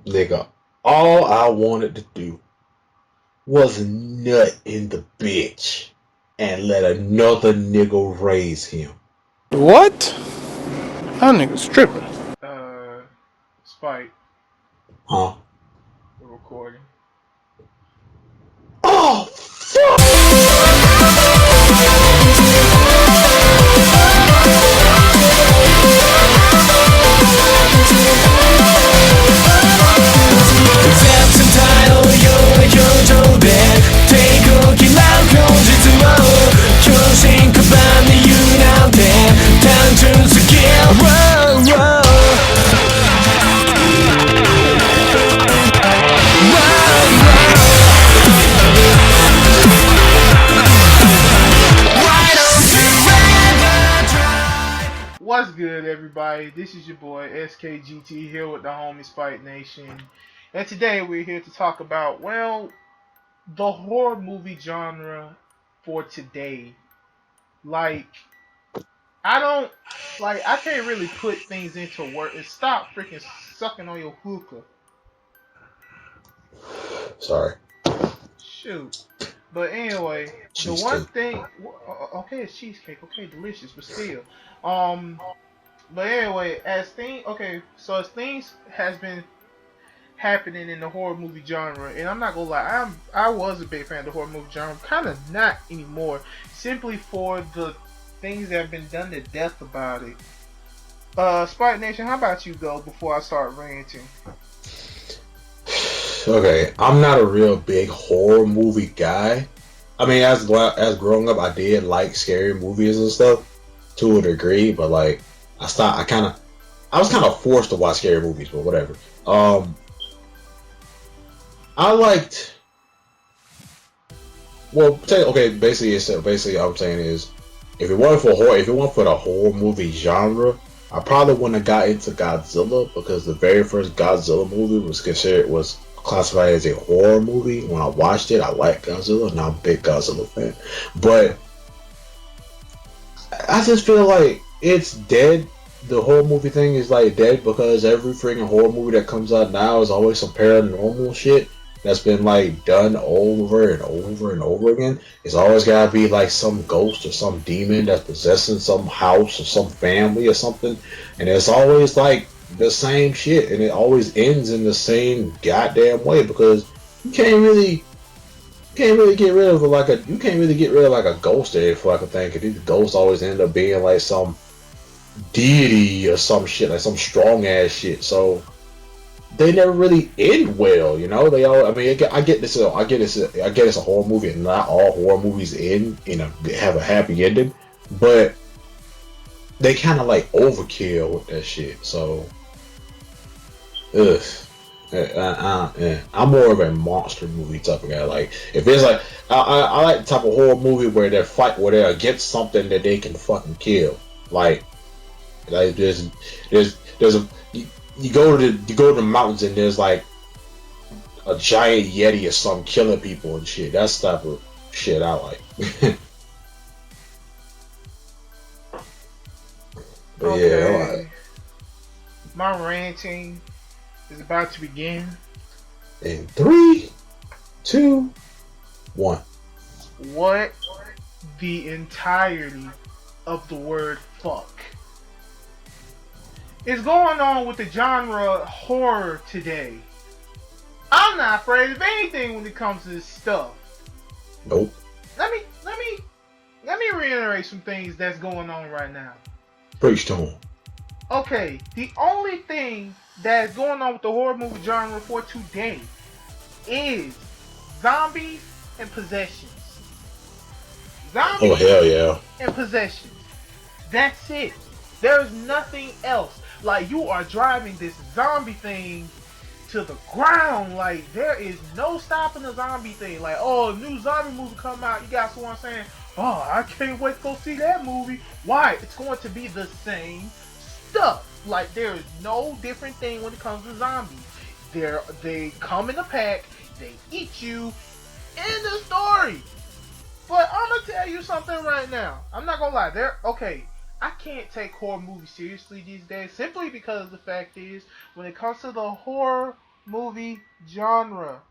Nigga, all I wanted to do was nut in the bitch and let another nigga raise him. What? That nigga's tripping. Uh, Spike, Huh? the recording. Oh, fuck! What's good, everybody? This is your boy SKGT here with the homies Fight Nation, and today we're here to talk about, well, the horror movie genre for today. Like, I don't, I can't really put things into words. Stop freaking sucking on your hookah. Sorry. Shoot. But anyway, the one Cheesecake. thing, okay, it's cheesecake, okay, delicious, but still, um, but anyway, as things has been happening in the horror movie genre, and I'm not gonna lie, I was a big fan of the horror movie genre, kind of not anymore, simply for the things that have been done to death about it. Spike Nation, how about you go before I start ranting? Okay, I'm not a real big horror movie guy. I mean, as growing up, I did like scary movies and stuff to a degree, but like I was kind of forced to watch scary movies, but whatever. I liked. Well, okay, basically, I'm saying is, if it weren't for the horror movie genre, I probably wouldn't have got into Godzilla because the very first Godzilla movie was classified as a horror movie. When I watched it, I liked Godzilla, and I'm a big Godzilla fan. But I just feel like it's dead. The horror movie thing is like dead because every freaking horror movie that comes out now is always some paranormal shit that's been like done over and over and over again. It's always gotta be like some ghost or some demon that's possessing some house or some family or something, and it's always like the same shit, and it always ends in the same goddamn way because you can't really get rid of you can't really get rid of like a ghost there for like a thing. Cause these ghosts always end up being like some deity or some shit, like some strong ass shit. So they never really end well, you know. They all, I mean, I get this, I get it's a horror movie, and not all horror movies end, have a happy ending, but they kind of like overkill with that shit. So, ugh. I'm more of a monster movie type of guy. Like if it's like I like the type of horror movie where they're against something that they can fucking kill. Like there's a you go to the mountains and there's like a giant yeti or something killing people and shit. That's the type of shit I like. But yeah, I like Okay, my ranting is about to begin. in 3, 2, 1. What the entirety of the word fuck is going on with the genre horror today? I'm not afraid of anything when it comes to this stuff. Nope. Let me let me let me reiterate some things that's going on right now. Preach to him. Okay, the only thing that's going on with the horror movie genre for today is zombies and possessions. Oh Zombies hell yeah. and possessions. That's it. There's nothing else. Like, you are driving this zombie thing to the ground. Like, there is no stopping the zombie thing. Like, oh, a new zombie movie come out. You got someone saying, oh, I can't wait to go see that movie. Why? It's going to be the same stuff. Like, there is no different thing when it comes to zombies. They come in a pack. They eat you. End of story. But I'm gonna tell you something right now. I'm not gonna lie. I can't take horror movies seriously these days simply because the fact is, when it comes to the horror movie genre.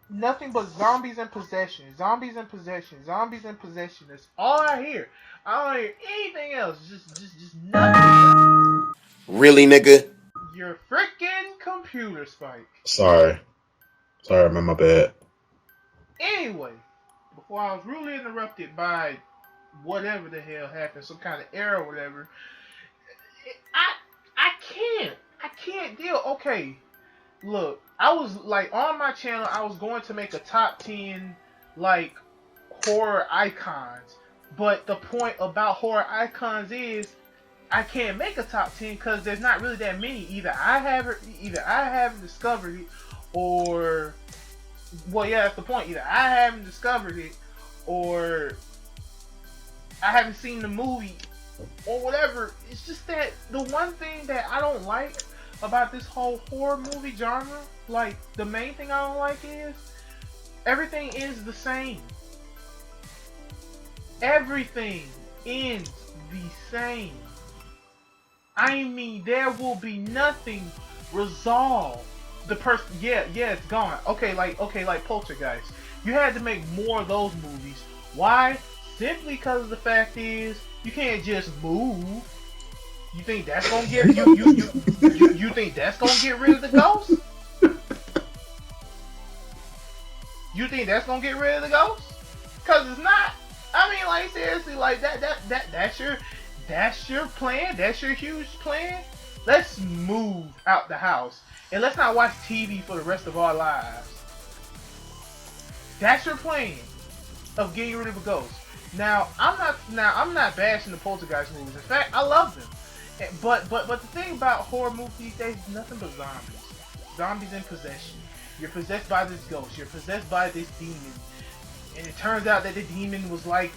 Nothing but zombies and possession. Zombies and possession. Zombies and possession. That's all I hear. I don't hear anything else. Just nothing. Really, nigga? Your freaking computer, Spike. Sorry, man, my bad. Anyway, before I was rudely interrupted by whatever the hell happened, some kind of error or whatever, I can't deal. Okay, look, I was like on my channel, I was going to make a top 10 like horror icons, but the point about horror icons is I can't make a top 10 because there's not really that many. Either I haven't discovered it, or well, yeah, that's the point. Either I haven't discovered it, or I haven't seen the movie, or whatever. It's just that the one thing that I don't like about this whole horror movie genre, like the main thing I don't like is everything is the same. Everything ends the same. I mean, there will be nothing resolved. The person, yeah, it's gone. Okay, like Poltergeist. You had to make more of those movies. Why? Simply because the fact is, you can't just move. You think that's gonna get you think that's gonna get rid of the ghost? You think that's gonna get rid of the ghost? Cause it's not. I mean, like seriously, like that's your plan. That's your huge plan. Let's move out the house and let's not watch TV for the rest of our lives. That's your plan of getting rid of a ghost. Now I'm not bashing the Poltergeist movies. In fact, I love them. But the thing about horror movies these days is nothing but zombies. Zombies in possession. You're possessed by this ghost. You're possessed by this demon. And it turns out that the demon was like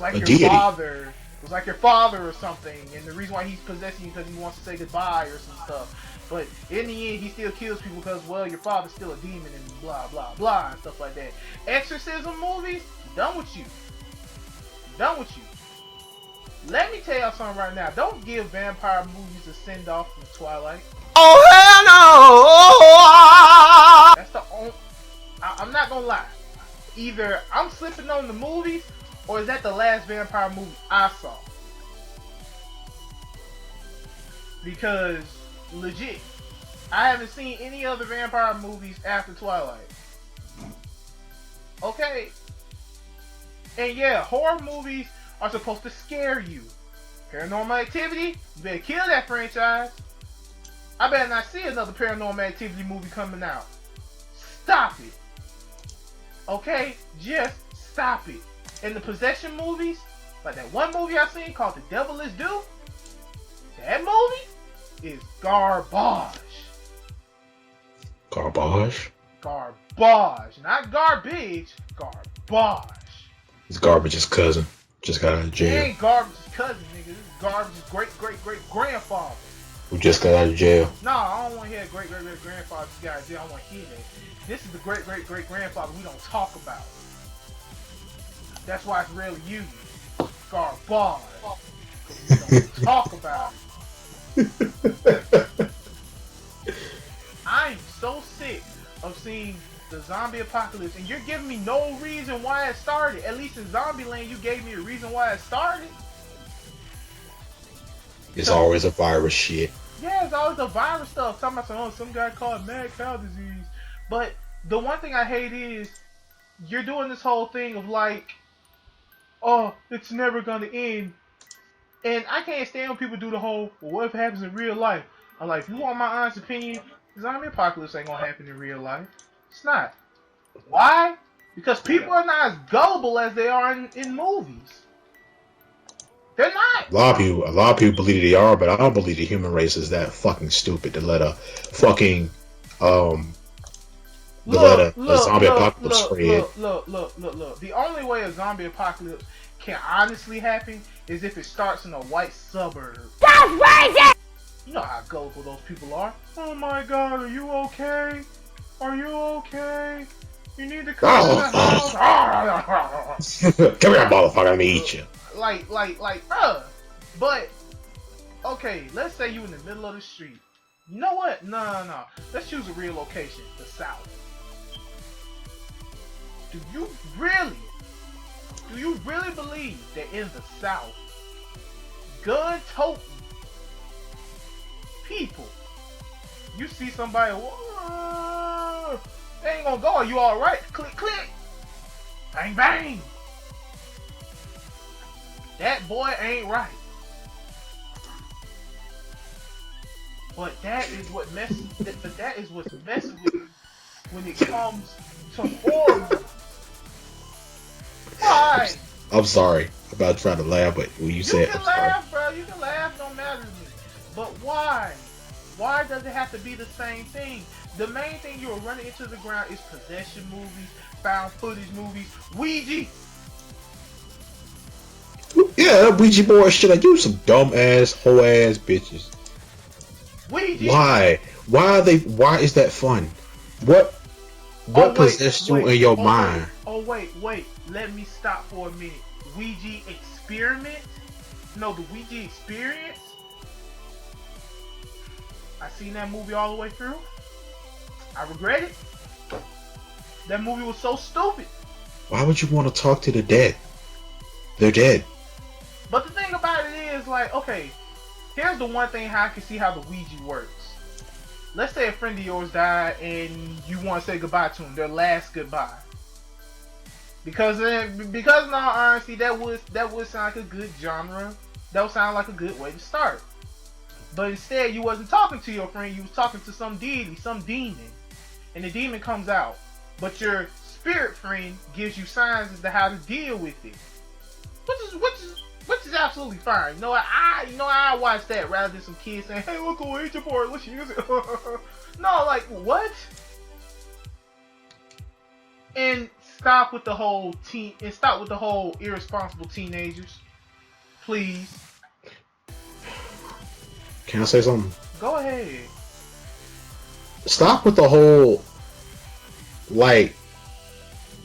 your deity. father. Was like your father or something. And the reason why he's possessing you because he wants to say goodbye or some stuff. But in the end, he still kills people because, well, your father's still a demon and blah, blah, blah, and stuff like that. Exorcism movies, done with you. Done with you. Let me tell y'all something right now. Don't give vampire movies a send-off from Twilight. Oh, hell no! That's the only... I'm not gonna lie. Either I'm slipping on the movies, or is that the last vampire movie I saw? Because, legit, I haven't seen any other vampire movies after Twilight. Okay? And yeah, horror movies are supposed to scare you. Paranormal Activity, you better kill that franchise. I better not see another Paranormal Activity movie coming out. Stop it. Okay? Just stop it. And the possession movies, like that one movie I seen called The Devil Is Due, that movie is garbage. Garbage? Garbage. Not garbage, garbage. It's garbage's cousin. Just got out of It jail. ain't garbage's cousin, nigga. This is garbage's great-great-great-grandfather. Who just got out of jail. No, I don't want to hear great-great-great-grandfather guy. I don't want to hear that. This is the great-great-great-grandfather we don't talk about. That's why it's rarely used. Garbage. Because we don't talk about it. I'm so sick of seeing the zombie apocalypse, and you're giving me no reason why it started. At least in Zombieland, you gave me a reason why it started. It's always a virus shit. Yeah, it's always the virus stuff. Talking about some guy called mad cow disease. But the one thing I hate is you're doing this whole thing of like, oh, it's never gonna end. And I can't stand when people do the whole, well, what if it happens in real life? I'm like, if you want my honest opinion, the zombie apocalypse ain't gonna happen in real life. It's not. Why? Because people are not as gullible as they are in movies. They're not. A lot of people believe they are, but I don't believe the human race is that fucking stupid to let a fucking a zombie apocalypse spread. Look. The only way a zombie apocalypse can honestly happen is if it starts in a white suburb. That's racist! You know how gullible those people are. Oh my god, are you okay? Are you okay? You need to come to the house. Come here, motherfucker, let me eat you. Like, bruh. But, okay, let's say you in the middle of the street. You know what? No. Let's choose a real location. The South. Do you really believe that in the South, gun-toting people, you see somebody, whoa, they ain't gonna go, are you alright? Click, click. Bang, bang. That boy ain't right. But that is what messes. But that is what messes with you when it comes to horror. Why? I'm sorry. I'm about to try to laugh, but when you said, can I'm laugh, sorry. bro. You can laugh. Don't matter to me. But why? Why does it have to be the same thing? The main thing you're running into the ground is possession movies, found footage movies, Ouija. Yeah, that Ouija board shit. Like, you some dumb ass, hoe ass bitches. Ouija. Why? Why is that fun? What possessed you in your mind? Wait. Let me stop for a minute. Ouija experiment? No, the Ouija experience? I seen that movie all the way through. I regret it. That movie was so stupid. Why would you want to talk to the dead? They're dead. But the thing about it is, like, okay, here's the one thing how I can see how the Ouija works. Let's say a friend of yours died and you want to say goodbye to them, their last goodbye. Because in all honesty, that would sound like a good genre. That would sound like a good way to start. But instead, you wasn't talking to your friend, you was talking to some deity, some demon. And the demon comes out. But your spirit friend gives you signs as to how to deal with it. Which is absolutely fine. You know what? I watch that rather than some kids saying, "Hey, look, go Ouija board, let's use it." No, like, what? And stop with the whole irresponsible teenagers. Please. Can I say something? Go ahead. Stop with the whole, like,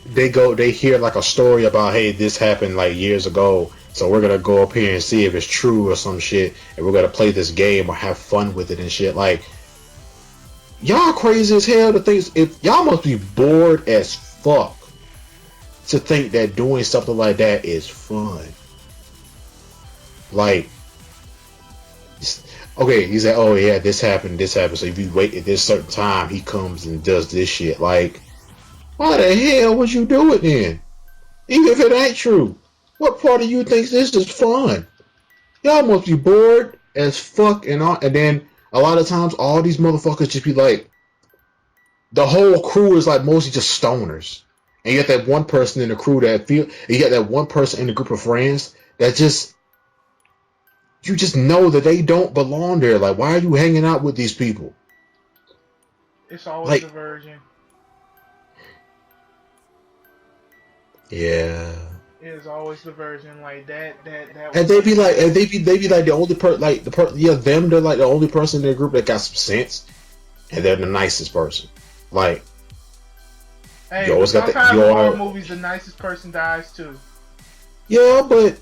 they hear like a story about, hey, this happened like years ago, so we're gonna go up here and see if it's true or some shit, and we're gonna play this game or have fun with it and shit. Like, y'all crazy as hell to think, if y'all must be bored as fuck to think that doing something like that is fun. Like, okay, he said, oh yeah, this happened, so if you wait at this certain time, he comes and does this shit. Like, why the hell would you do it then? Even if it ain't true. What part of you thinks this is fun? Y'all must be bored as fuck, and then a lot of times all these motherfuckers just be like, the whole crew is like mostly just stoners. And you got that one person in the crew you got that one person in the group of friends that you just know that they don't belong there. Like, why are you hanging out with these people? It's always like, the virgin. Yeah. It is always the virgin, like that. And they be like the only them. They're like the only person in their group that got some sense, and they're the nicest person. Like, hey, you always got that. In horror movies, the nicest person dies too. Yeah, but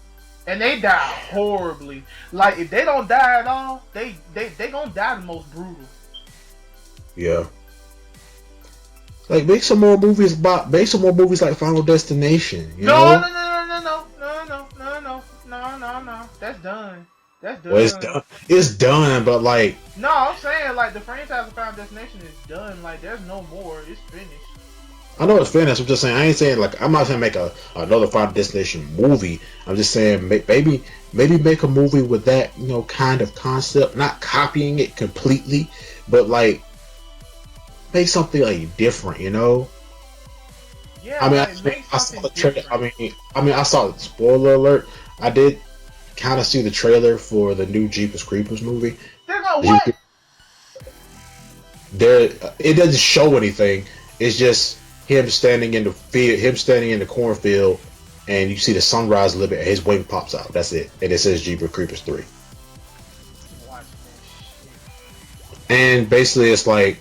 and they die horribly. Like, if they don't die at all, they gonna die the most brutal. Yeah. Like, make some more movies like Final Destination. You know? No. That's done. Well, it's done, but like. No, I'm saying, like, the franchise of Final Destination is done. Like, there's no more. It's finished. I know it's finished. I'm just saying. I ain't saying, like, I'm not saying make another Final Destination movie. I'm just saying maybe make a movie with that, kind of concept, not copying it completely, but like make something like different, Yeah. I mean, I saw the trailer. I mean, I saw the spoiler alert. I did kind of see the trailer for the new Jeepers Creepers movie. They're gonna what? It doesn't show anything. It's just him standing in the field, him standing in the cornfield, and you see the sunrise a little bit, and his wing pops out. That's it, and it says Jeepers Creepers 3. And basically, it's like,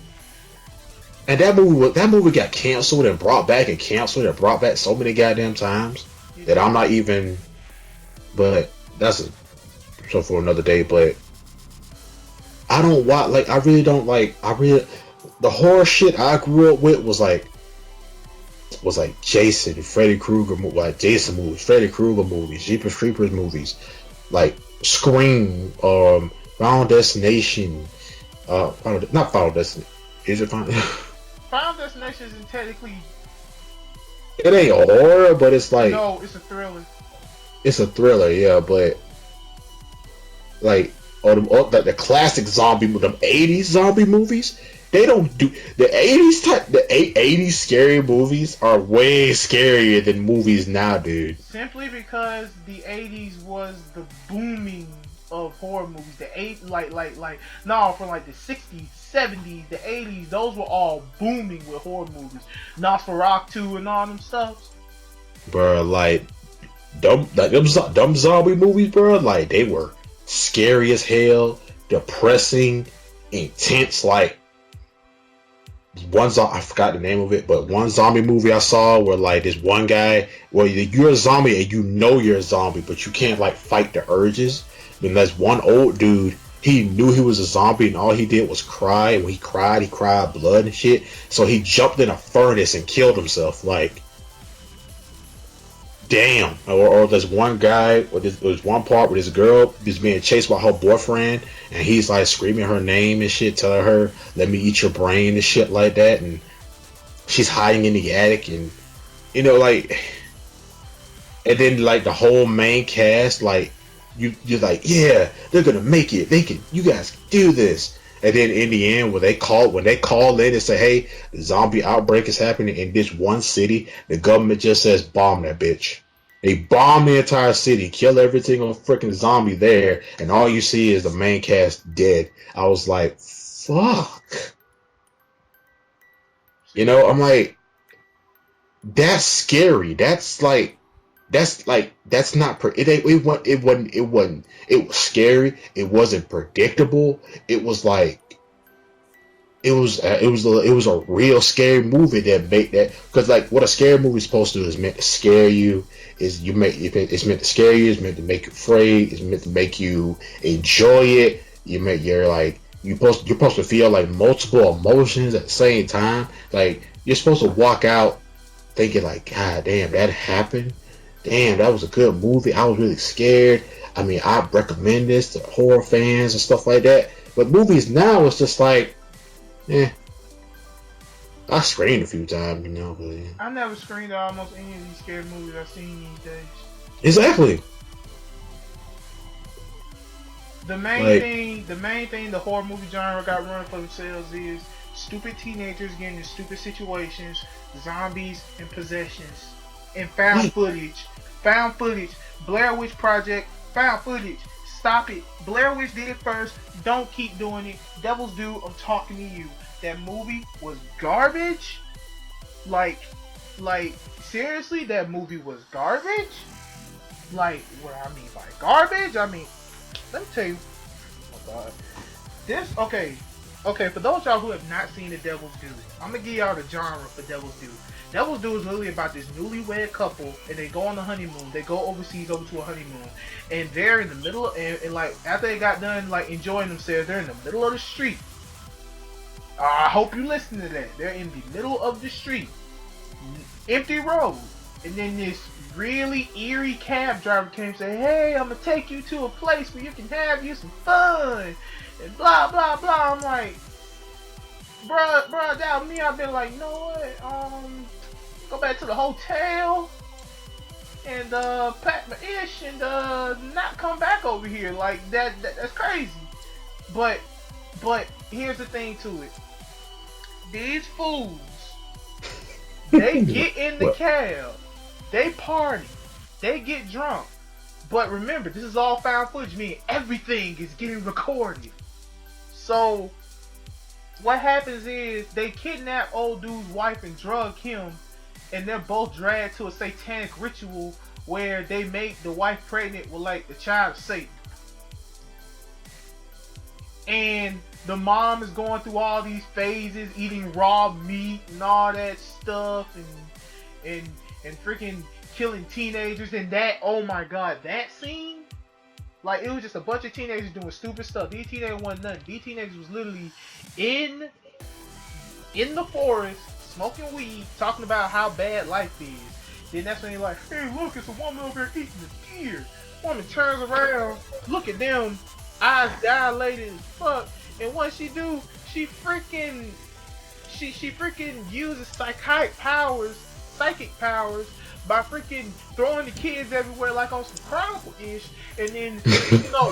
and that movie got canceled and brought back and canceled and brought back so many goddamn times that I'm not even. But that's so for another day. But I don't watch like I really don't like I really the horror shit I grew up with was like Jason, Freddy Krueger, like Jason movies, Freddy Krueger movies, Jeepers Creepers movies, like Scream, Final Destination, not Final Destination. Is it Final? Final Destination isn't technically. It ain't a horror, but it's like No, it's a thriller. it's a thriller, yeah. But like, like the classic zombie, them '80s zombie movies, they don't do the '80s type. The '80s scary movies are way scarier than movies now, dude. Simply because the '80s was the booming of horror movies. The no, from like the '60s, '70s, the '80s, those were all booming with horror movies. Nosferatu and all them stuff. Bruh, like dumb zombie movies, bruh, like they were scary as hell, depressing, intense. Like I forgot the name of it, but one zombie movie I saw where like this one guy, well, you're a zombie and you know you're a zombie, but you can't like fight the urges. And there's one old dude. He knew he was a zombie, and all he did was cry. And when he cried blood and shit. So he jumped in a furnace and killed himself. Like, damn. Or there's one guy, there's one part where this girl is being chased by her boyfriend, and he's like screaming her name and shit, telling her, "Let me eat your brain" and shit like that. And she's hiding in the attic, and like, and then like the whole main cast, like, you're like, yeah, they're gonna make it. You guys can do this. And then in the end, when they call in and say, hey, the zombie outbreak is happening in this one city, the government just says, bomb that bitch. They bomb the entire city, kill every single freaking zombie there, and all you see is the main cast dead. I was like, fuck. I'm like, that's scary. That's not it was scary. It wasn't predictable. It was like it was a real scary movie that made that, because like what a scary movie is supposed to do is meant to scare you. It's meant to scare you. It's meant to make you afraid. It's meant to make you enjoy it. You're supposed to feel like multiple emotions at the same time. Like you're supposed to walk out thinking like, God damn, that happened. Damn, that was a good movie. I was really scared. I mean, I recommend this to horror fans and stuff like that. But movies now, it's just like, I screamed a few times, but yeah. I never screened at almost any of these scary movies I've seen these days. Exactly. The main thing the horror movie genre got running for themselves is stupid teenagers getting in stupid situations, zombies, and possessions, and found footage. Blair Witch Project, found footage. Stop it. Blair Witch did it first. Don't keep doing it. Devil's Due, I'm talking to you. That movie was garbage. Like, seriously, that movie was garbage? Like, what I mean by garbage? I mean, let me tell you. Oh God. Okay, for those y'all who have not seen The Devil's Due, I'm gonna give y'all the genre for Devil's Due. Devil's Due is literally about this newlywed couple, and they go on a honeymoon. They go overseas over to a honeymoon, and they're in the middle, and like after they got done like enjoying themselves, they're in the middle of the street. I hope you listen to that. They're in the middle of the street, empty road, and then this really eerie cab driver came and say, "Hey, I'm gonna take you to a place where you can have you some fun," and blah blah blah. I'm like, bruh, that me. I've been like, you know what? Go back to the hotel and pack my ish and not come back over here. Like that's crazy. But here's the thing to it. These fools, they get in the cab, they party, they get drunk. But remember, this is all found footage, meaning everything is getting recorded. So what happens is they kidnap old dude's wife and drug him, and they're both dragged to a satanic ritual where they make the wife pregnant with like the child of Satan. And the mom is going through all these phases, eating raw meat and all that stuff, and freaking killing teenagers. And that, oh my God, that scene Like, it was just a bunch of teenagers doing stupid stuff. These teenagers wasn't nothing. These teenagers was literally in the forest, smoking weed, talking about how bad life is. Then that's when you're like, hey, look, it's a woman over there eating a deer. Woman turns around, look at them, eyes dilated as fuck, and what she do, she freaking uses psychic powers by freaking throwing the kids everywhere like on some Chronicle-ish, and then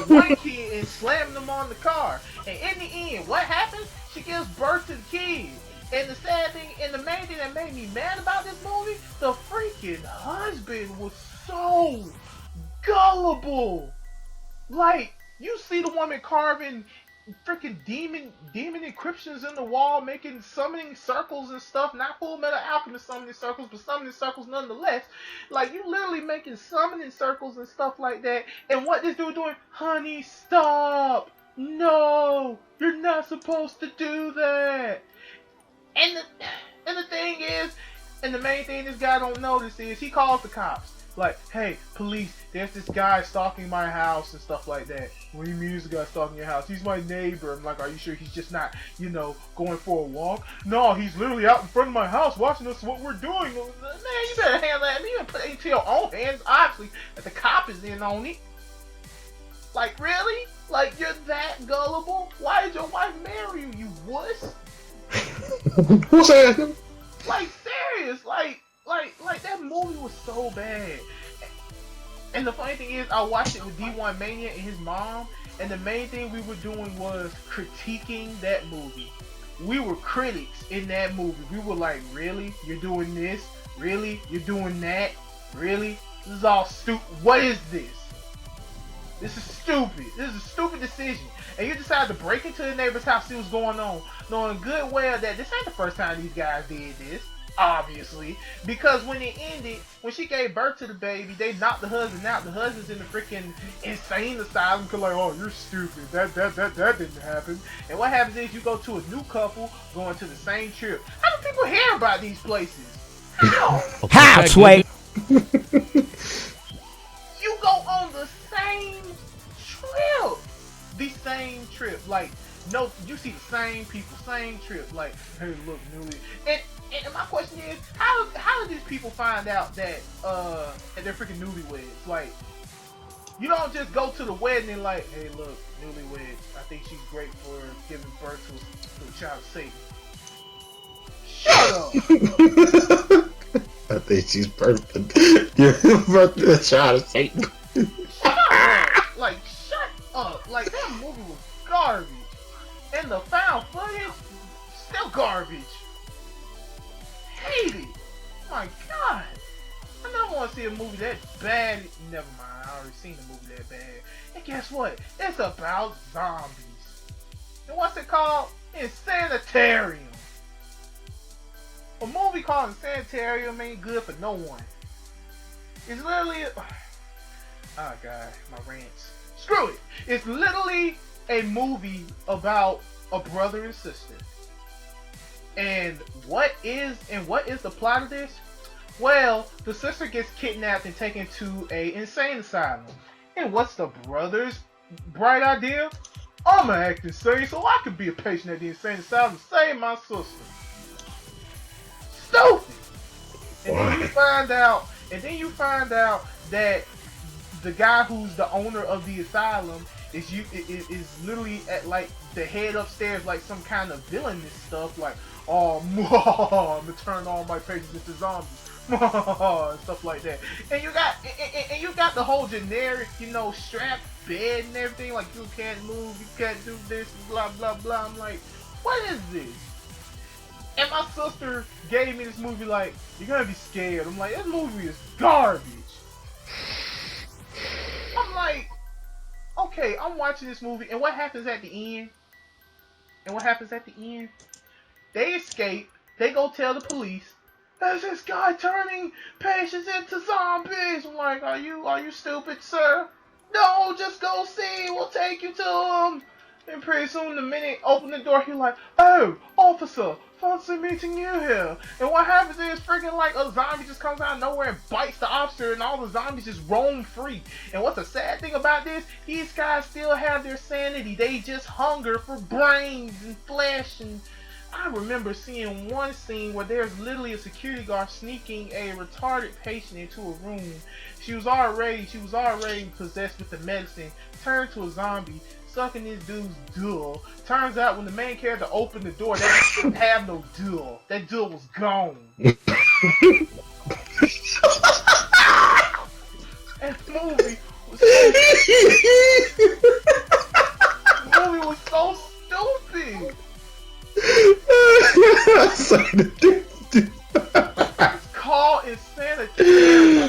one kid and slamming them on the car. And in the end, what happens? She gives birth to the kid. And the sad thing, and the main thing that made me mad about this movie, the freaking husband was so gullible. Like, you see the woman carving freaking demon inscriptions in the wall, making summoning circles and stuff. Not Full Metal Alchemist summoning circles, but summoning circles nonetheless. Like, you literally making summoning circles and stuff like that. And what this dude doing? Honey, stop! No! You're not supposed to do that! And the thing is, and the main thing this guy don't notice is, he calls the cops. Like, hey, police, there's this guy stalking my house and stuff like that. What do you mean there's a guy stalking your house? He's my neighbor. I'm like, are you sure he's just not, going for a walk? No, he's literally out in front of my house watching us what we're doing. Man, you better handle that. You better put it into your own hands, obviously, that the cop is in on it. Like, really? Like, you're that gullible? Why did your wife marry you, you wuss? Who's that? Like, serious, like that movie was so bad. And the funny thing is, I watched it with D1 Mania and his mom, and the main thing we were doing was critiquing that movie. We were critics in that movie. We were like, really? You're doing this? Really? You're doing that? Really? This is all stupid. What is this? This is stupid. This is a stupid decision. And you decided to break into the neighbor's house, see what's going on, knowing good well that this ain't the first time these guys did this, obviously. Because when it ended, when she gave birth to the baby, they knocked the husband out. The husband's in the freaking insane asylum because, like, oh, you're stupid. That didn't happen. And what happens is you go to a new couple going to the same trip. How do people hear about these places? How? How, Sway? You go on the same trip. The same trip. Like, no, you see the same people, same trip. Like, hey, look, newly. And my question is, how do these people find out that they're freaking newlyweds? Like, you don't just go to the wedding and like, hey, look, newlyweds. I think she's great for giving birth to a child of Satan. Shut up. I think she's perfect. You're birth to a child of Satan. Shut up. Like, shut up. Like, that movie was garbage. And the found footage, still garbage. Hate it. My God. I never want to see a movie that bad. Never mind. I already seen a movie that bad. And guess what? It's about zombies. And what's it called? It's Sanitarium. A movie called Sanitarium ain't good for no one. It's literally... Oh God, my rants. Screw it. It's literally a movie about a brother and sister. And what is the plot of this? Well, the sister gets kidnapped and taken to a insane asylum. And what's the brother's bright idea? I'm gonna act insane so I can be a patient at the insane asylum and save my sister. Stupid. And then you find out that the guy who's the owner of the asylum is literally at like the head upstairs, like some kind of villainous stuff, like, oh, I'm gonna turn all my patients into zombies, and stuff like that. And you got the whole generic, strapped bed and everything, like, you can't move, you can't do this, blah blah blah. I'm like, what is this? And my sister gave me this movie like, you're gonna be scared. I'm like, this movie is garbage. I'm like, okay, I'm watching this movie, and what happens at the end? They escape. They go tell the police, there's this guy turning patients into zombies. I'm like, are you stupid, sir? No, just go see. We'll take you to him. And pretty soon, the minute open the door, he's like, "Oh, officer, fancy meeting you here." And what happens is, freaking like a zombie just comes out of nowhere and bites the officer, and all the zombies just roam free. And what's the sad thing about this? These guys still have their sanity. They just hunger for brains and flesh. And I remember seeing one scene where there's literally a security guard sneaking a retarded patient into a room. She was already possessed with the medicine, turned to a zombie, sucking this dude's duel. Turns out when the main character opened the door, they didn't have no duel. That duel was gone. And the movie was so stupid. It's called Insanitarium.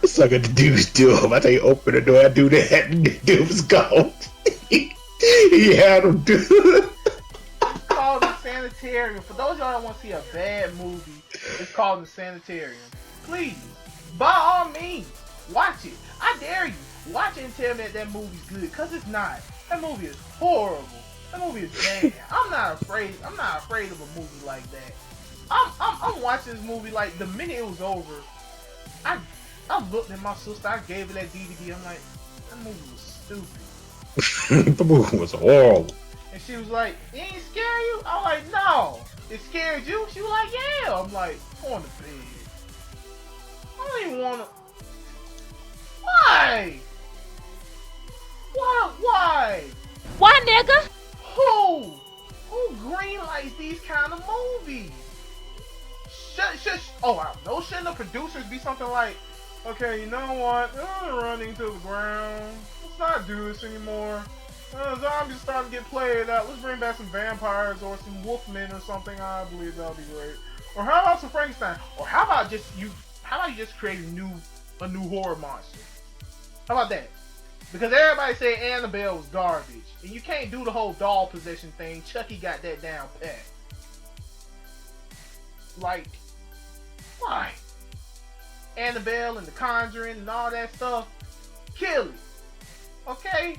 Suck at the dude's door. I tell you, open the door, I do that, and the dude was gone. He had him do. It's called the Sanitarium. For those of y'all that want to see a bad movie, it's called the Sanitarium. Please, by all means, watch it. I dare you. Watch it and tell me that movie's good, because it's not. That movie is horrible. That movie is bad. I'm not afraid of a movie like that. I'm watching this movie like the minute it was over, I looked at my sister, I gave her that DVD, I'm like, that movie was stupid. The movie was horrible. And she was like, it ain't scare you? I'm like, no. It scared you? She was like, yeah. I'm like, go on to bed. I don't even wanna. Why? Why? Why, nigga? Who greenlights these kind of movies? Shouldn't the producers be something like, okay, you know what? They're running to the ground. Let's not do this anymore. Zombies starting to get played out. Let's bring back some vampires or some wolfmen or something. I believe that'll be great. Or how about some Frankenstein? Or how about you just create a new horror monster? How about that? Because everybody said Annabelle was garbage. And you can't do the whole doll possession thing. Chucky got that down pat. Like, why? Annabelle and The Conjuring and all that stuff. Kill it. Okay?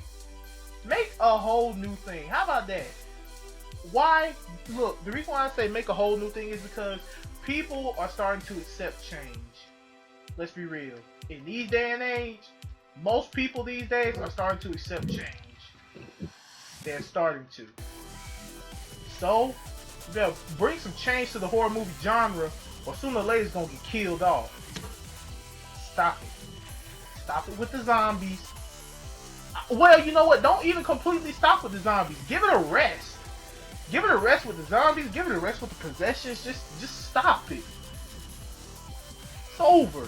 Make a whole new thing. How about that? Why? Look, the reason why I say make a whole new thing is because people are starting to accept change. Let's be real. In these day and age, most people these days are starting to accept change. They're starting to. So, they'll bring some change to the horror movie genre, or sooner or later it's gonna get killed off. Stop it. Stop it with the zombies. Well, you know what? Don't even completely stop with the zombies. Give it a rest. Give it a rest with the zombies. Give it a rest with the possessions. Just stop it. It's over.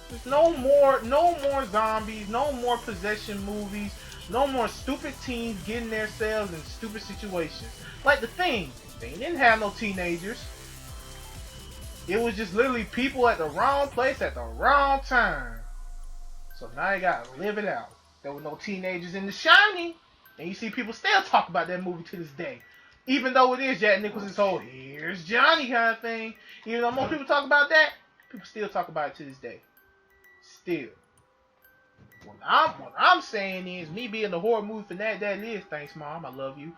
There's no more zombies. No more possession movies. No more stupid teens getting themselves in stupid situations. Like The Thing. They didn't have no teenagers. It was just literally people at the wrong place at the wrong time. So now you gotta live it out. There were no teenagers in The Shining. And you see people still talk about that movie to this day. Even though it is Jack Nicholson's whole "here's Johnny" kind of thing. Even though most people talk about that, people still talk about it to this day. Still. What I'm saying is, me being the horror movie fanatic that it is, thanks Mom, I love you.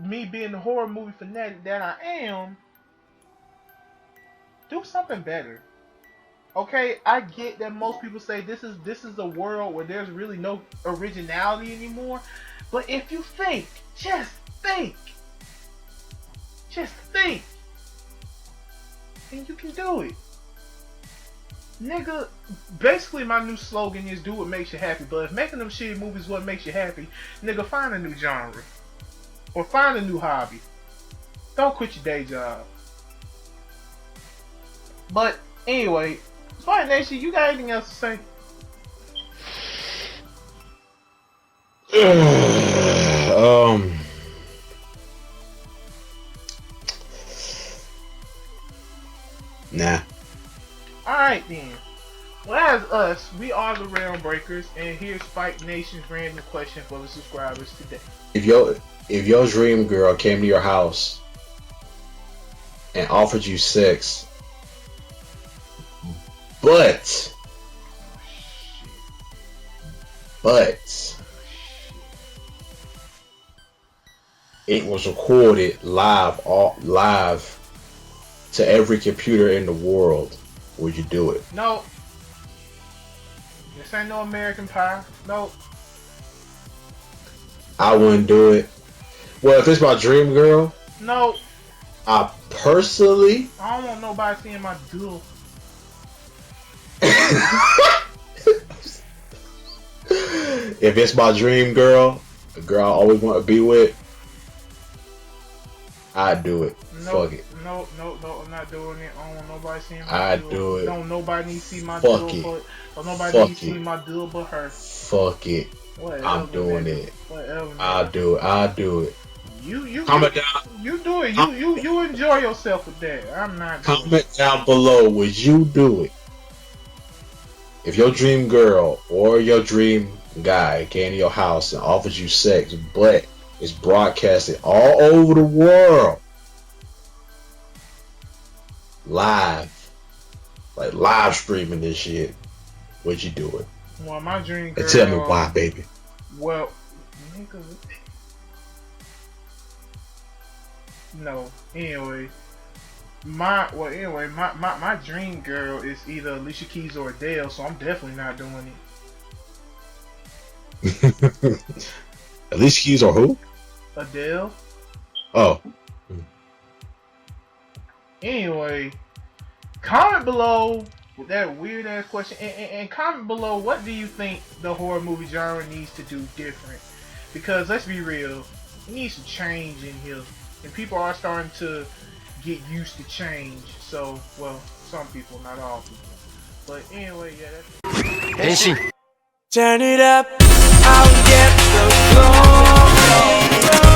Me being the horror movie fanatic that I am, do something better. Okay, I get that most people say this is a world where there's really no originality anymore. But if you think, just think, and you can do it. Nigga, basically my new slogan is do what makes you happy. But if making them shitty movies what makes you happy, nigga, find a new genre. Or find a new hobby. Don't quit your day job. But anyway, Spike Nation, you got anything else to say? Nah. Alright then. Well, as us, we are the Realm Breakers, and here's Spike Nation's random question for the subscribers today. If your dream girl came to your house and offered you sex, but it was recorded live, all live to every computer in the world, would you do it? No. This ain't no American Pie. No. I wouldn't do it. Well, if it's my dream girl, No. I personally. I don't want nobody seeing my duel. If it's my dream girl, the girl I always want to be with, I'd do it. No, Fuck it. no, I'm not doing it. I don't want nobody seeing my I'd duel. do it. Don't nobody need to see my Fuck duel, it. but nobody Fuck need to see it. my duel but her. Fuck it. Whatever, I'm doing man. it. Whatever. I'll Man. do it. I'll do it. You Comment down. You do it. You enjoy yourself with that. I'm not. Doing Comment down below. Would you do it? If your dream girl or your dream guy came to your house and offered you sex, but it's broadcasted all over the world, live, like live streaming this shit, would you do it? Well, my dream girl. And tell me why, baby. Well, nigga. No. Anyway. My dream girl is either Alicia Keys or Adele, so I'm definitely not doing it. Alicia Keys or who? Adele. Oh. Anyway, comment below with that weird ass question, and comment below what do you think the horror movie genre needs to do different? Because let's be real, it needs to change in here, and people are starting to get used to change. So, well, some people, not all people. But anyway, yeah, that's it. Turn it up, I'll get the floor.